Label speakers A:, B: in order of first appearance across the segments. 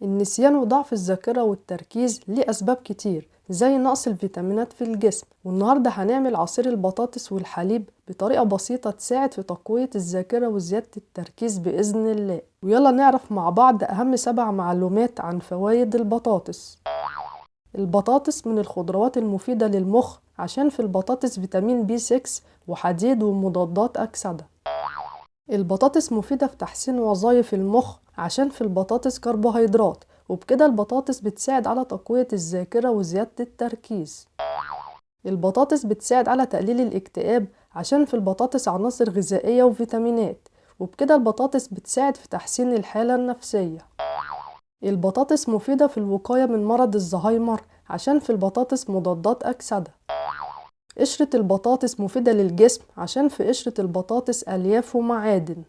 A: النسيان وضعف الذاكرة والتركيز ليه أسباب كتير زي نقص الفيتامينات في الجسم. والنهاردة هنعمل عصير البطاطس والحليب بطريقة بسيطة تساعد في تقوية الذاكرة وزيادة التركيز بإذن الله. ويلا نعرف مع بعض أهم 7 معلومات عن فوائد البطاطس. البطاطس من الخضروات المفيدة للمخ عشان في البطاطس فيتامين B6 وحديد ومضادات أكسدة. البطاطس مفيدة في تحسين وظائف المخ عشان في البطاطس كربوهيدرات، وبكده البطاطس بتساعد على تقوية الذاكرة وزيادة التركيز. البطاطس بتساعد على تقليل الاكتئاب عشان في البطاطس عناصر غذائية وفيتامينات، وبكده البطاطس بتساعد في تحسين الحالة النفسية. البطاطس مفيدة في الوقاية من مرض الزهايمر عشان في البطاطس مضادات أكسدة. قشرة البطاطس مفيدة للجسم عشان في قشرة البطاطس ألياف ومعادن.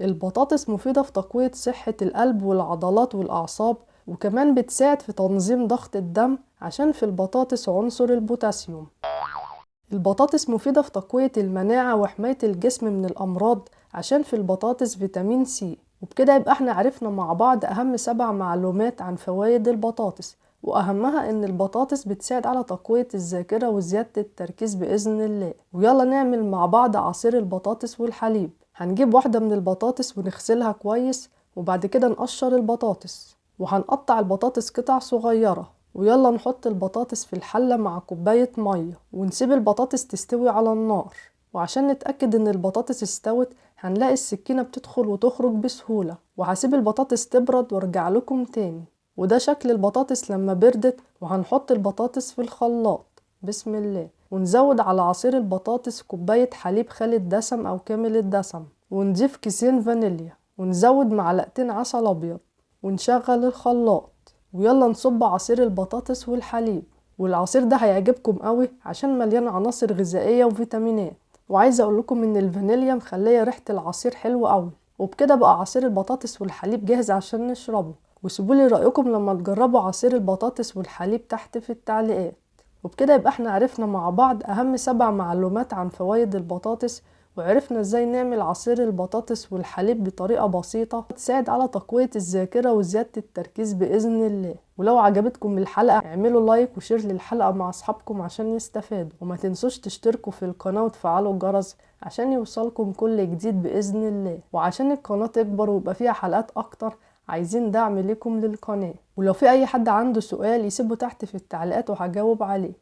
A: البطاطس مفيدة في تقوية صحة القلب والعضلات والأعصاب، وكمان بتساعد في تنظيم ضغط الدم عشان في البطاطس عنصر البوتاسيوم. البطاطس مفيدة في تقوية المناعة وحماية الجسم من الأمراض عشان في البطاطس فيتامين سي. وبكده يبقى احنا عرفنا مع بعض أهم 7 معلومات عن فوائد البطاطس، وأهمها إن البطاطس بتساعد على تقوية الذاكرة وزيادة التركيز بإذن الله. ويلا نعمل مع بعض عصير البطاطس والحليب. هنجيب واحدة من البطاطس ونغسلها كويس، وبعد كده نقشر البطاطس وهنقطع البطاطس قطع صغيرة. ويلا نحط البطاطس في الحلة مع كوباية مية ونسيب البطاطس تستوي على النار. وعشان نتأكد ان البطاطس استوت هنلاقي السكينة بتدخل وتخرج بسهولة، وهسيب البطاطس تبرد وارجع لكم تاني. وده شكل البطاطس لما بردت. وهنحط البطاطس في الخلاط بسم الله، ونزود على عصير البطاطس كوباية حليب خالي الدسم او كامل الدسم، ونضيف كيسين فانيليا، ونزود معلقتين عسل ابيض، ونشغل الخلاط. ويلا نصب عصير البطاطس والحليب. والعصير ده هيعجبكم قوي عشان مليان عناصر غذائية وفيتامينات. وعايزة اقول لكم ان الفانيليا مخليه ريحة العصير حلوة قوي. وبكده بقى عصير البطاطس والحليب جاهز عشان نشربه. وسيبولي رأيكم لما تجربوا عصير البطاطس والحليب تحت في التعليقات. وبكده يبقى احنا عرفنا مع بعض اهم 7 معلومات عن فوائد البطاطس، وعرفنا ازاي نعمل عصير البطاطس والحليب بطريقة بسيطة تساعد على تقوية الذاكرة وزيادة التركيز بإذن الله. ولو عجبتكم الحلقة اعملوا لايك وشير للحلقة مع اصحابكم عشان يستفادوا، وما تنسوش تشتركوا في القناة وتفعلوا الجرس عشان يوصلكم كل جديد بإذن الله. وعشان القناة تكبر ويبقى فيها حلقات اكتر عايزين دعم لكم للقناة. ولو في اي حد عنده سؤال يسيبه تحت في التعليقات وهجاوب عليه.